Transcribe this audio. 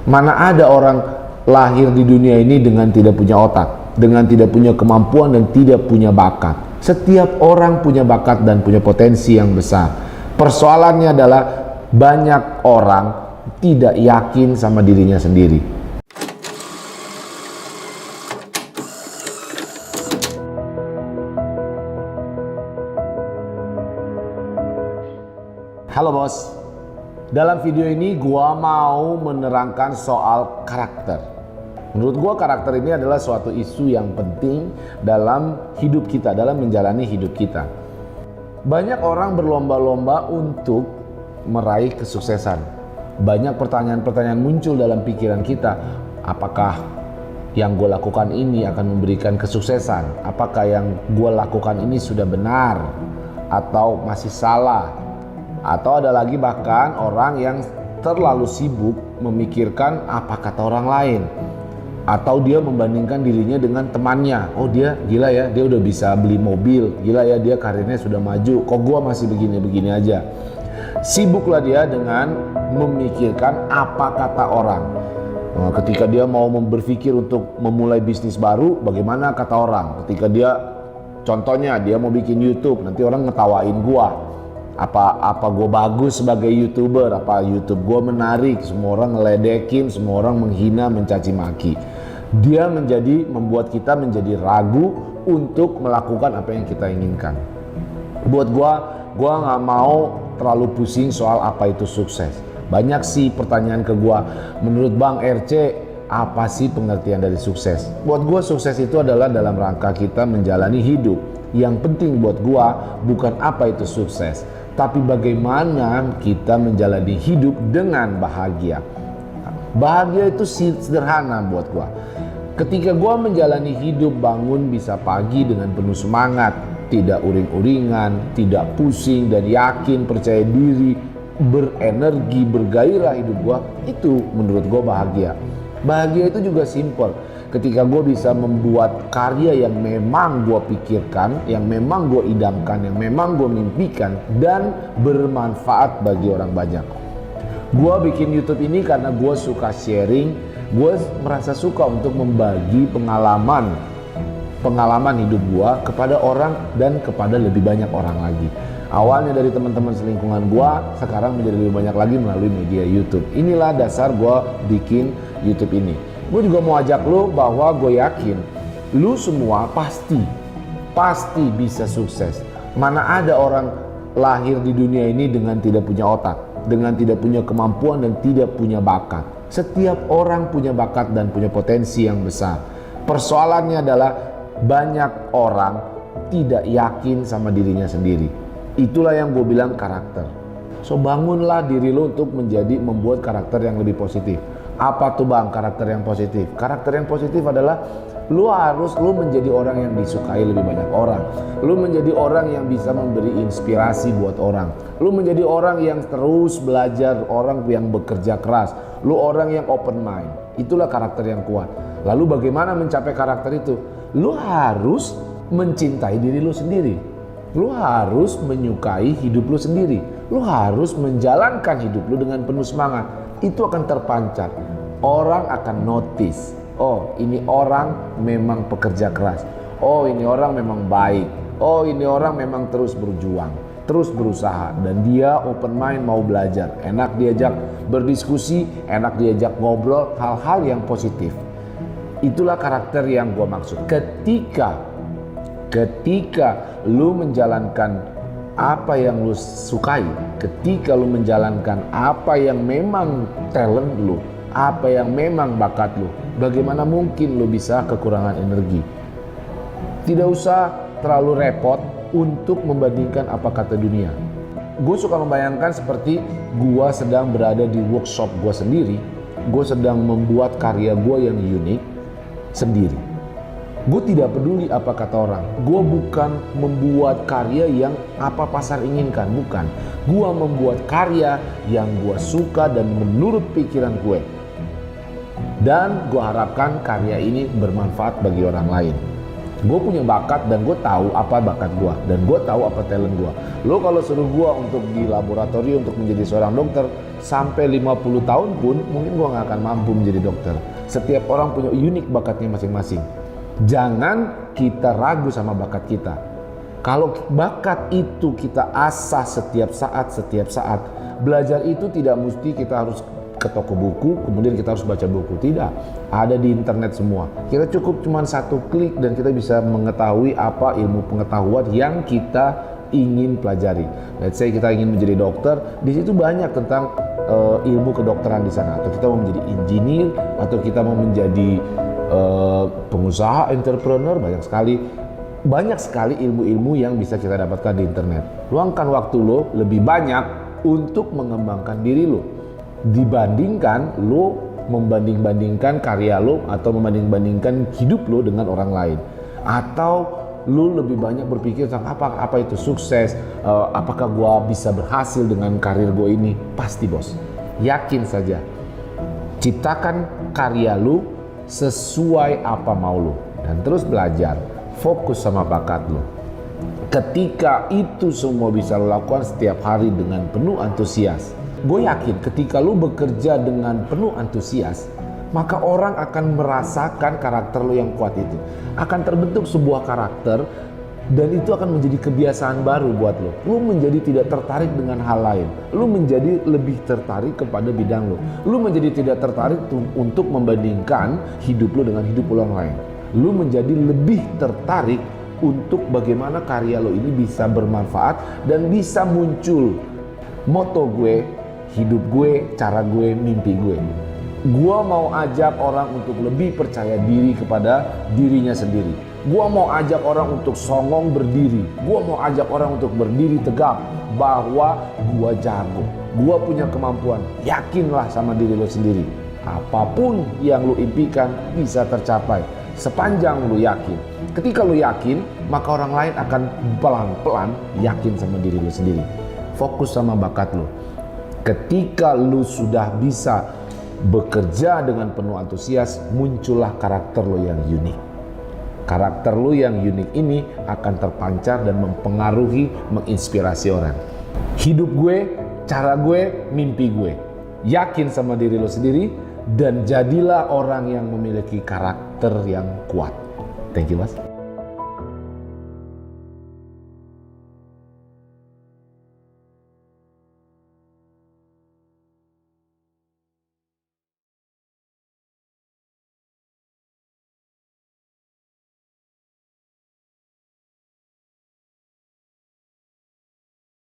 Mana ada orang lahir di dunia ini dengan tidak punya otak, dengan tidak punya kemampuan dan tidak punya bakat. Setiap orang punya bakat dan punya potensi yang besar. Persoalannya adalah banyak orang tidak yakin sama dirinya sendiri. Halo bos, dalam video ini gua mau menerangkan soal karakter. Menurut gua karakter ini adalah suatu isu yang penting dalam hidup kita, dalam menjalani hidup kita. Banyak orang berlomba-lomba untuk meraih kesuksesan. Banyak pertanyaan-pertanyaan muncul dalam pikiran kita. Apakah yang gue lakukan ini akan memberikan kesuksesan? Apakah yang gue lakukan ini sudah benar atau masih salah? Atau ada lagi bahkan orang yang terlalu sibuk memikirkan apa kata orang lain. Atau dia membandingkan dirinya dengan temannya. Oh dia gila ya, dia udah bisa beli mobil. Gila ya, dia karirnya sudah maju. Kok gua masih begini-begini aja. Sibuklah dia dengan memikirkan apa kata orang. Ketika dia mau berpikir untuk memulai bisnis baru, bagaimana kata orang. Ketika dia, contohnya dia mau bikin YouTube, nanti orang ngetawain gua. Apa gue bagus sebagai YouTuber, apa YouTube gue menarik, semua orang ngeledekin, semua orang menghina, mencaci maki. Dia membuat kita menjadi ragu untuk melakukan apa yang kita inginkan. Buat gue nggak mau terlalu pusing soal apa itu sukses. Banyak sih pertanyaan ke gue, menurut Bang RC apa sih pengertian dari sukses? Buat gue sukses itu adalah dalam rangka kita menjalani hidup. Yang penting buat gue bukan apa itu sukses, tapi bagaimana kita menjalani hidup dengan bahagia. Bahagia itu sederhana buat gua. Ketika gua menjalani hidup, bangun bisa pagi dengan penuh semangat, tidak uring-uringan, tidak pusing dan yakin, percaya diri, berenergi, bergairah hidup gua, itu menurut gua bahagia. Bahagia itu juga simple. Ketika gue bisa membuat karya yang memang gue pikirkan, yang memang gue idamkan, yang memang gue mimpikan, dan bermanfaat bagi orang banyak. Gue bikin YouTube ini karena gue suka sharing, gue merasa suka untuk membagi pengalaman hidup gue kepada orang dan kepada lebih banyak orang lagi. Awalnya dari teman-teman selingkungan gue, sekarang menjadi lebih banyak lagi melalui media YouTube. Inilah dasar gue bikin YouTube ini. Gue juga mau ajak lo bahwa gue yakin lo semua pasti bisa sukses. Mana ada orang lahir di dunia ini dengan tidak punya otak, dengan tidak punya kemampuan dan tidak punya bakat. Setiap orang punya bakat dan punya potensi yang besar. Persoalannya adalah banyak orang tidak yakin sama dirinya sendiri. Itulah yang gue bilang karakter. So bangunlah diri lo untuk membuat karakter yang lebih positif. Apa tuh bang karakter yang positif? Karakter yang positif adalah lu menjadi orang yang disukai lebih banyak orang. Lu menjadi orang yang bisa memberi inspirasi buat orang. Lu menjadi orang yang terus belajar, orang yang bekerja keras. Lu orang yang open mind. Itulah karakter yang kuat. Lalu bagaimana mencapai karakter itu? Lu harus mencintai diri lu sendiri. Lu harus menyukai hidup lu sendiri. Lu harus menjalankan hidup lu dengan penuh semangat. Itu akan terpancar. Orang akan notice, oh ini orang memang pekerja keras, oh ini orang memang baik, oh ini orang memang terus berjuang, terus berusaha, dan dia open mind, mau belajar, enak diajak berdiskusi, enak diajak ngobrol, hal-hal yang positif. Itulah karakter yang gue maksud. Ketika lu menjalankan apa yang lu sukai, ketika lu menjalankan apa yang memang talent lu, apa yang memang bakat lu, bagaimana mungkin lu bisa kekurangan energi? Tidak usah terlalu repot untuk membandingkan apa kata dunia. Gue suka membayangkan seperti gue sedang berada di workshop gue sendiri, gue sedang membuat karya gue yang unik sendiri. Gue tidak peduli apa kata orang. Gue bukan membuat karya yang apa pasar inginkan, bukan. Gue membuat karya yang gue suka dan menurut pikiran gue. Dan gue harapkan karya ini bermanfaat bagi orang lain. Gue punya bakat dan gue tahu apa bakat gue, dan gue tahu apa talent gue. Lo kalau suruh gue untuk di laboratorium untuk menjadi seorang dokter, sampai 50 tahun pun mungkin gue nggak akan mampu menjadi dokter. Setiap orang punya unik bakatnya masing-masing. Jangan kita ragu sama bakat kita. Kalau bakat itu kita asah setiap saat, belajar itu tidak mesti kita harus ke toko buku, kemudian kita harus baca buku. Tidak, ada di internet semua. Kita cukup cuma satu klik dan kita bisa mengetahui apa ilmu pengetahuan yang kita ingin pelajari. Let's say kita ingin menjadi dokter, di situ banyak tentang ilmu kedokteran di sana. Atau kita mau menjadi engineer, atau kita mau menjadi pengusaha, entrepreneur, banyak sekali ilmu-ilmu yang bisa kita dapatkan di internet. Luangkan waktu lo lebih banyak untuk mengembangkan diri lo dibandingkan lo membanding-bandingkan karya lo atau membanding-bandingkan hidup lo dengan orang lain, atau lu lebih banyak berpikir tentang apa itu sukses, apakah gua bisa berhasil dengan karir gua ini. Pasti bos, yakin saja, ciptakan karya lu sesuai apa mau lu dan terus belajar, fokus sama bakat lu. Ketika itu semua bisa lu lakukan setiap hari dengan penuh antusias, gue yakin ketika lu bekerja dengan penuh antusias, maka orang akan merasakan karakter lo yang kuat itu. Akan terbentuk sebuah karakter dan itu akan menjadi kebiasaan baru buat lo. Lo menjadi tidak tertarik dengan hal lain. Lo menjadi lebih tertarik kepada bidang lo. Lo menjadi tidak tertarik untuk membandingkan hidup lo dengan hidup orang lain. Lo menjadi lebih tertarik untuk bagaimana karya lo ini bisa bermanfaat dan bisa muncul. Moto gue, hidup gue, cara gue, mimpi gue. Gua mau ajak orang untuk lebih percaya diri kepada dirinya sendiri. Gua mau ajak orang untuk songong berdiri. Gua mau ajak orang untuk berdiri tegak bahwa gua jago. Gua punya kemampuan. Yakinlah sama diri lo sendiri. Apapun yang lo impikan bisa tercapai sepanjang lo yakin. Ketika lo yakin, maka orang lain akan pelan-pelan yakin sama diri lo sendiri. Fokus sama bakat lo. Ketika lo sudah bisa bekerja dengan penuh antusias, muncullah karakter lo yang unik. Karakter lo yang unik ini akan terpancar dan mempengaruhi, menginspirasi orang. Hidup gue, cara gue, mimpi gue. Yakin sama diri lo sendiri dan jadilah orang yang memiliki karakter yang kuat. Thank you, Mas.